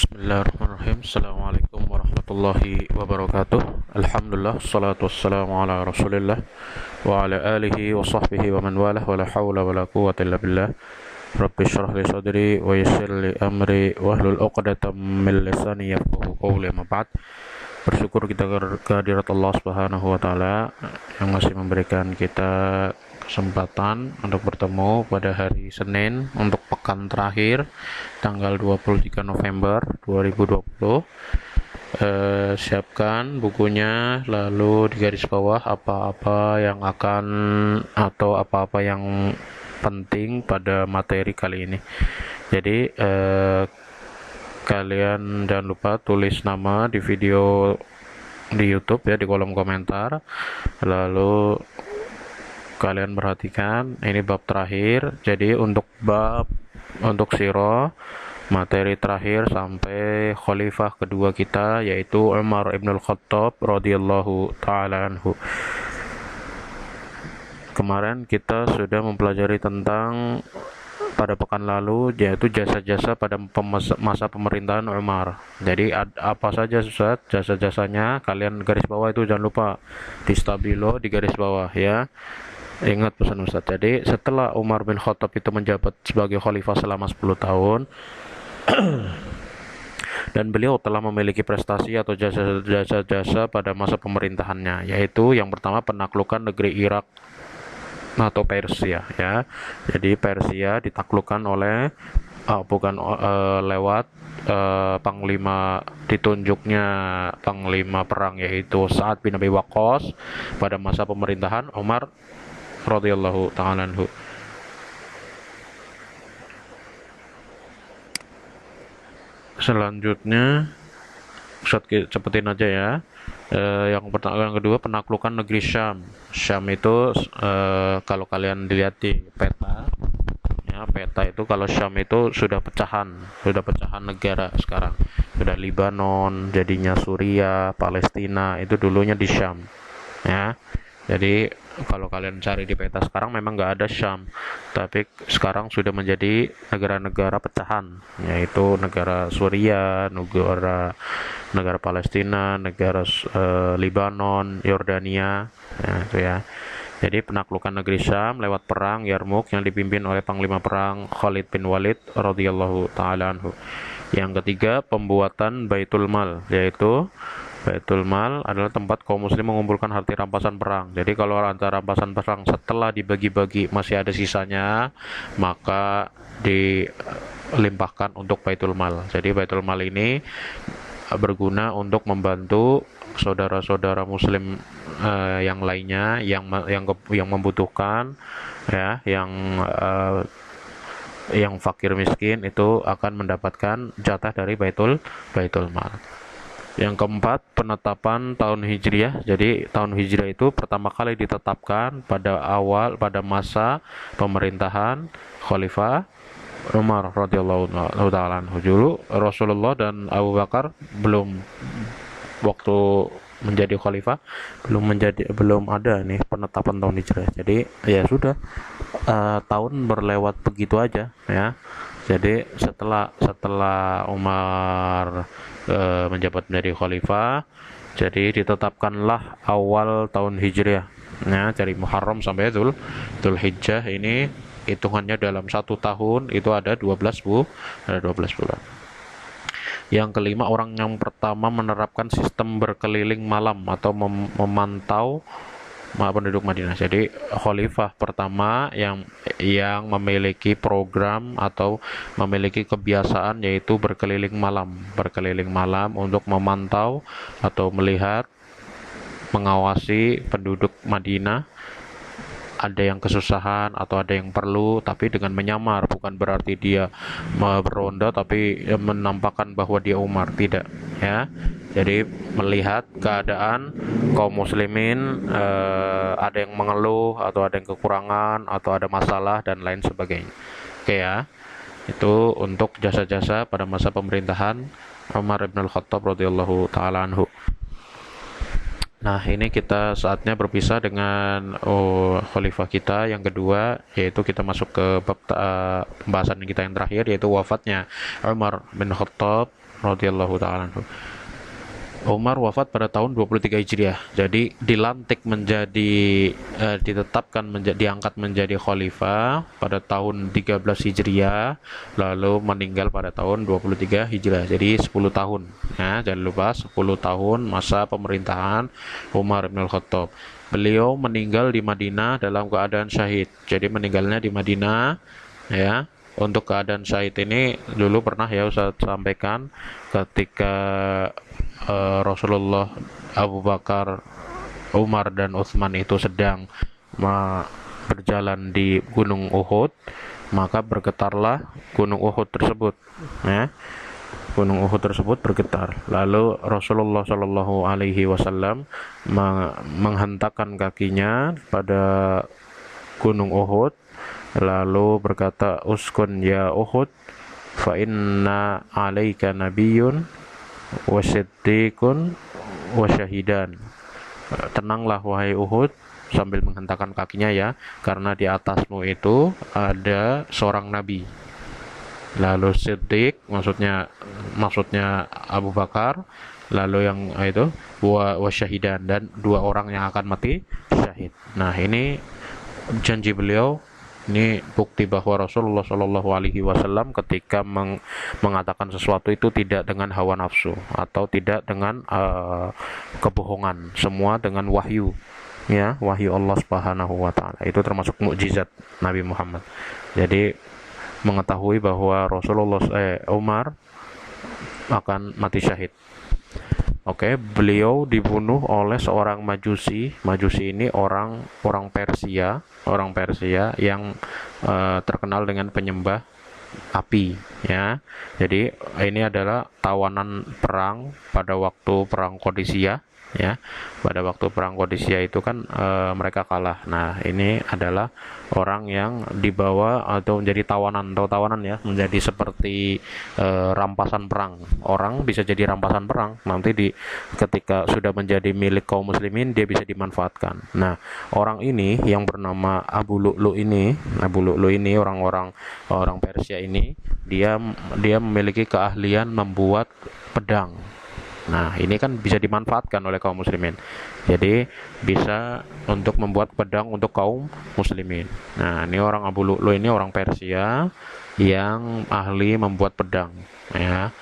Bismillahirrahmanirrahim. Assalamualaikum warahmatullahi wabarakatuh. Alhamdulillah, salatu wassalamu ala rasulillah wa ala alihi wa sahbihi wa man walah, wa la hawla wa la quwwata illa billah. Rabbi syrah li sadri wa yassir li amri wahlul 'uqdatam min lisani yafqahu qawli. Amma ba'd. Bersyukur kita kehadirat Allah Subhanahu wa taala yang masih memberikan kita kesempatan untuk bertemu pada hari Senin untuk pekan terakhir tanggal 23 November 2020. Siapkan bukunya, lalu di garis bawah apa-apa yang akan atau apa-apa yang penting pada materi kali ini. Jadi kalian jangan lupa tulis nama di video di YouTube ya, di kolom komentar. Lalu kalian perhatikan, ini bab terakhir. Jadi untuk sirah, materi terakhir sampai khalifah kedua kita, yaitu Umar ibn al-Khattab radhiyallahu ta'ala anhu. Kemarin kita sudah mempelajari tentang pada pekan lalu, yaitu jasa-jasa pada masa pemerintahan Umar. Jadi apa saja Ustaz jasa-jasanya, kalian garis bawah itu jangan lupa di stabilo, di garis bawah ya. Ingat pesan Ustaz. Jadi setelah Umar bin Khattab itu menjabat sebagai khalifah selama 10 tahun dan beliau telah memiliki prestasi atau jasa-jasa pada masa pemerintahannya, yaitu yang pertama penaklukan negeri Irak atau Persia ya. Jadi Persia ditaklukkan oleh lewat panglima, ditunjuknya panglima perang, yaitu Sa'ad bin Abi Waqqas pada masa pemerintahan Umar radhiyallahu ta'ala anhu. Selanjutnya Ustaz cepetin aja ya. Yang kedua penaklukan negeri Syam. Syam itu kalau kalian dilihat di peta ya, peta itu kalau Syam itu sudah pecahan negara sekarang. Sudah Libanon, jadinya Suriah, Palestina, itu dulunya di Syam ya. Jadi kalau kalian cari di peta sekarang memang nggak ada Syam, tapi sekarang sudah menjadi negara-negara pecahan, yaitu negara Suriah, negara Palestina, negara Libanon, Yordania, ya, itu ya. Jadi penaklukan negeri Syam lewat perang Yarmuk yang dipimpin oleh panglima perang Khalid bin Walid radhiyallahu taala anhu. Yang ketiga pembuatan Baitul Mal, yaitu Baitul Mal adalah tempat kaum muslim mengumpulkan harta rampasan perang. Jadi kalau harta rampasan perang setelah dibagi-bagi masih ada sisanya, maka dilimpahkan untuk Baitul Mal. Jadi Baitul Mal ini berguna untuk membantu saudara-saudara muslim yang lainnya yang membutuhkan ya, yang fakir miskin itu akan mendapatkan jatah dari Baitul Mal. Yang keempat, penetapan tahun Hijriah. Jadi tahun Hijriah itu pertama kali ditetapkan pada masa pemerintahan Khalifah Umar radhiyallahu taala anhu. Dulu Rasulullah dan Abu Bakar waktu menjadi khalifah belum ada nih penetapan tahun Hijriah. Jadi ya sudah, tahun berlewat begitu aja ya. Jadi setelah Umar menjabat menjadi khalifah, jadi ditetapkanlah awal tahun Hijriah ya, dari Muharram sampai Dzulhijjah. Ini hitungannya dalam 1 tahun itu ada 12 bulan. Yang kelima, orang yang pertama menerapkan sistem berkeliling malam atau memantau penduduk Madinah. Jadi khalifah pertama yang memiliki program atau memiliki kebiasaan yaitu berkeliling malam untuk memantau atau melihat, mengawasi penduduk Madinah. Ada yang kesusahan atau ada yang perlu, tapi dengan menyamar, bukan berarti dia beronda tapi menampakkan bahwa dia Umar, tidak ya. Jadi melihat keadaan kaum muslimin, ada yang mengeluh atau ada yang kekurangan atau ada masalah dan lain sebagainya. Oke ya. Itu untuk jasa-jasa pada masa pemerintahan Umar bin al-Khattab radhiyallahu taala anhu. Nah, ini kita saatnya berpisah dengan khalifah kita yang kedua, yaitu kita masuk ke bab pembahasan kita yang terakhir, yaitu wafatnya Umar bin Khattab radhiyallahu taala anhu. Umar wafat pada tahun 23 Hijriah. Jadi dilantik menjadi ditetapkan diangkat menjadi khalifah pada tahun 13 Hijriah, lalu meninggal pada tahun 23 Hijriah. Jadi 10 tahun. Ya, jangan lupa 10 tahun masa pemerintahan Umar bin Khattab. Beliau meninggal di Madinah dalam keadaan syahid. Jadi meninggalnya di Madinah, ya. Untuk keadaan syahid ini dulu pernah ya Ustaz sampaikan ketika Rasulullah, Abu Bakar, Umar dan Utsman itu sedang berjalan di Gunung Uhud, maka bergetarlah Gunung Uhud tersebut, ya. Gunung Uhud tersebut bergetar. Lalu Rasulullah Shallallahu Alaihi Wasallam menghentakkan kakinya pada Gunung Uhud, lalu berkata, "Uskun ya Uhud, fa inna alaika nabiyyun wa siddiqun wa syahidan." Tenanglah wahai Uhud, sambil menghentakkan kakinya ya, karena di atasmu itu ada seorang nabi. Lalu Siddiq maksudnya Abu Bakar, lalu yang itu wa syahidan, dan dua orang yang akan mati syahid. Nah, ini janji beliau. Ini bukti bahwa Rasulullah Shallallahu Alaihi Wasallam ketika mengatakan sesuatu itu tidak dengan hawa nafsu atau tidak dengan kebohongan, semua dengan wahyu, ya, wahyu Allah Subhanahu Wa Taala. Itu termasuk mukjizat Nabi Muhammad. Jadi mengetahui bahwa Umar akan mati syahid. Oke, beliau dibunuh oleh seorang majusi. Majusi ini orang Persia yang terkenal dengan penyembah api, ya. Jadi ini adalah tawanan perang pada waktu perang Qadisiyah, ya. Pada waktu perang Qadisiyah itu kan mereka kalah. Nah, ini adalah orang yang dibawa atau menjadi tawanan ya, menjadi seperti rampasan perang. Orang bisa jadi rampasan perang, nanti ketika sudah menjadi milik kaum muslimin dia bisa dimanfaatkan. Nah, orang ini yang bernama Abu Lu'lu ini orang Persia ini, dia memiliki keahlian membuat pedang. Nah, ini kan bisa dimanfaatkan oleh kaum muslimin. Jadi bisa untuk membuat pedang untuk kaum muslimin. Nah, ini orang Abu Lu'lu ini orang Persia yang ahli membuat pedang, ya.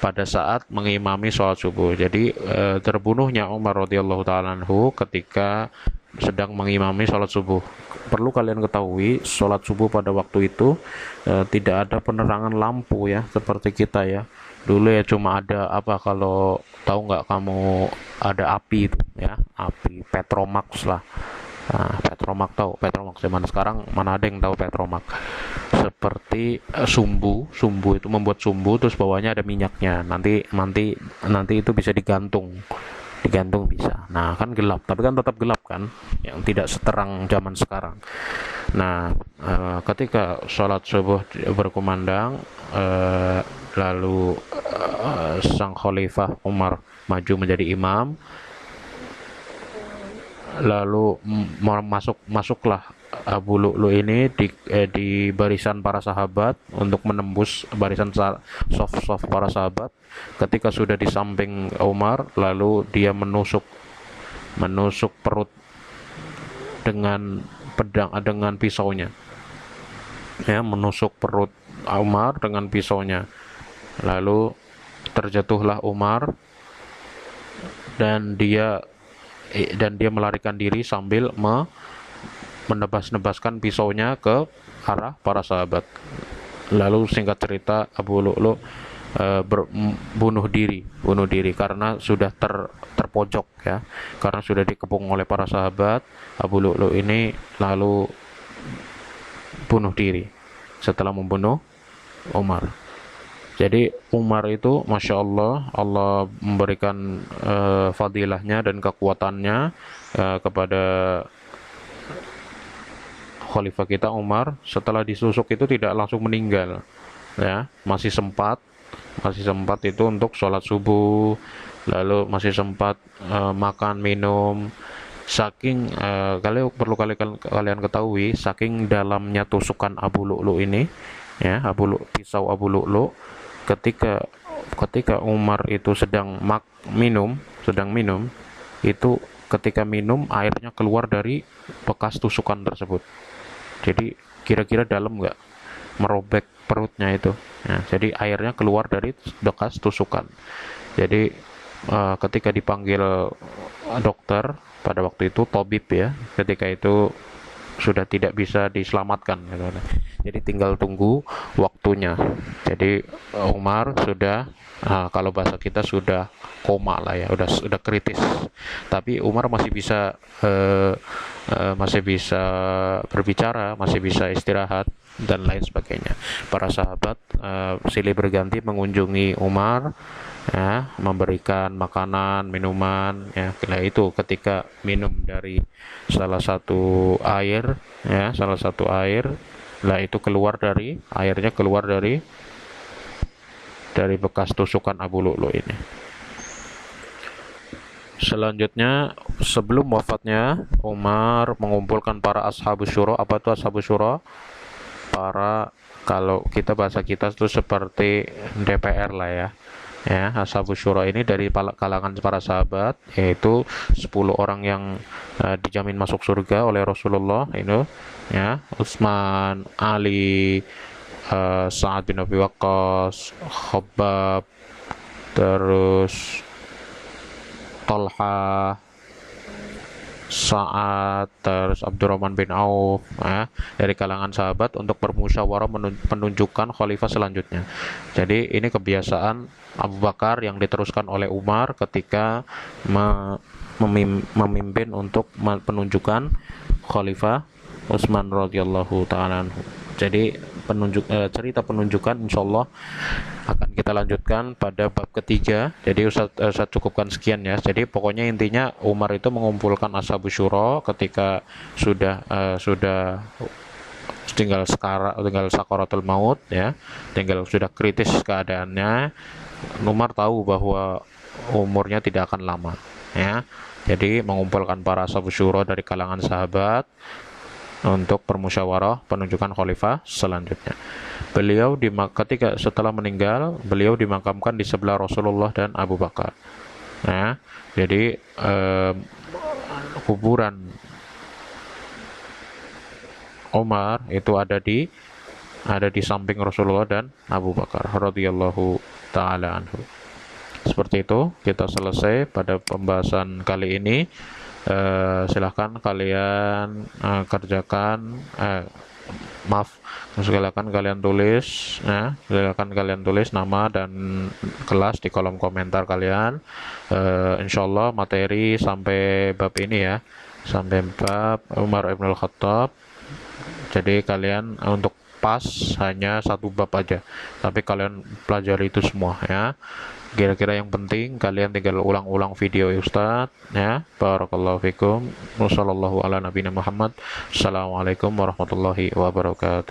Pada saat mengimami sholat subuh. Jadi terbunuhnya Umar radhiyallahu taala anhu ketika sedang mengimami sholat subuh. Perlu kalian ketahui, sholat subuh pada waktu itu tidak ada penerangan lampu ya, seperti kita ya. Dulu ya cuma ada kalau tahu nggak kamu, ada api itu ya, api Petromax lah. Nah, Petromax zaman sekarang mana ada yang tahu Petromax. Seperti sumbu itu, membuat sumbu terus bawahnya ada minyaknya. Nanti itu bisa digantung bisa. Nah, kan gelap, tapi kan tetap gelap kan, yang tidak seterang zaman sekarang. Nah, ketika sholat subuh berkumandang, lalu sang khalifah Umar maju menjadi imam, lalu masuklah Abu Lu'lu ini di barisan para sahabat untuk menembus barisan soft para sahabat. Ketika sudah di samping Umar, lalu dia menusuk perut dengan pedang, dengan pisaunya, ya, menusuk perut Umar dengan pisaunya. Lalu terjatuhlah Umar dan dia melarikan diri sambil menebas-nebaskan pisaunya ke arah para sahabat. Lalu singkat cerita Abu Lu'lu bunuh diri karena sudah terpojok ya, karena sudah dikepung oleh para sahabat. Abu Lu'lu ini lalu bunuh diri setelah membunuh Umar. Jadi Umar itu Masya Allah memberikan fadilahnya dan kekuatannya kepada khalifah kita Umar. Setelah disusuk itu tidak langsung meninggal, ya, masih sempat itu untuk sholat subuh, lalu masih sempat makan minum. Saking kalian ketahui, saking dalamnya tusukan Abu Lu'lu ini, ya, pisau Abu Lu'lu, ketika ketika Umar itu sedang minum, itu ketika minum airnya keluar dari bekas tusukan tersebut. Jadi kira-kira dalam nggak merobek perutnya itu. Ya, jadi airnya keluar dari bekas tusukan. Jadi ketika dipanggil dokter pada waktu itu tabib ya, ketika itu sudah tidak bisa diselamatkan gitu. Jadi tinggal tunggu waktunya. Jadi Umar sudah kalau bahasa kita sudah koma lah ya, udah kritis. Tapi Umar masih bisa berbicara, masih bisa istirahat dan lain sebagainya. Para sahabat silih berganti mengunjungi Umar, ya, memberikan makanan, minuman, ya. Nah, itu ketika minum dari salah satu air, ya, lah itu airnya keluar dari bekas tusukan Abu Lu'lu ini. Selanjutnya, sebelum wafatnya, Umar mengumpulkan para ashabus syura. Apa itu ashabus syura? Kalau kita bahasa kita itu seperti DPR lah ya. Ya, ashabus syura ini dari kalangan para sahabat, yaitu 10 orang yang dijamin masuk surga oleh Rasulullah itu, ya, Utsman, Ali, Sa'ad bin Abi Waqqas, Khabbab, terus Talha, Sa'ad, terus Abdurrahman bin Auf, ya, dari kalangan sahabat untuk bermusyawarah menunjukkan khalifah selanjutnya. Jadi ini kebiasaan Abu Bakar yang diteruskan oleh Umar ketika memimpin untuk penunjukan khalifah Utsman radhiyallahu taala anhu. Jadi cerita penunjukan insyaallah akan kita lanjutkan pada bab ketiga. Jadi Ustaz cukupkan sekian ya. Jadi pokoknya intinya Umar itu mengumpulkan ashabus syura ketika sudah tinggal sakaratul maut ya, tinggal sudah kritis keadaannya. Umar tahu bahwa umurnya tidak akan lama ya. Jadi mengumpulkan para ashabus syura dari kalangan sahabat untuk permusyawarah penunjukan khalifah selanjutnya. Ketika setelah meninggal, beliau dimakamkan di sebelah Rasulullah dan Abu Bakar. Nah, jadi kuburan Umar itu ada di samping Rasulullah dan Abu Bakar radhiyallahu taala anhu. Seperti itu kita selesai pada pembahasan kali ini. Silahkan kalian silakan kalian tulis ya, silakan kalian tulis nama dan kelas di kolom komentar kalian. Insyaallah materi sampai bab ini ya, sampai bab Umar ibn al-Khattab. Jadi kalian untuk pas hanya satu bab aja, tapi kalian pelajari itu semua ya. Kira-kira yang penting kalian tinggal ulang-ulang video Ustaz ya. Barakallahu fikum. Wassallallahu ala nabiyina Muhammad. Assalamualaikum warahmatullahi wabarakatuh.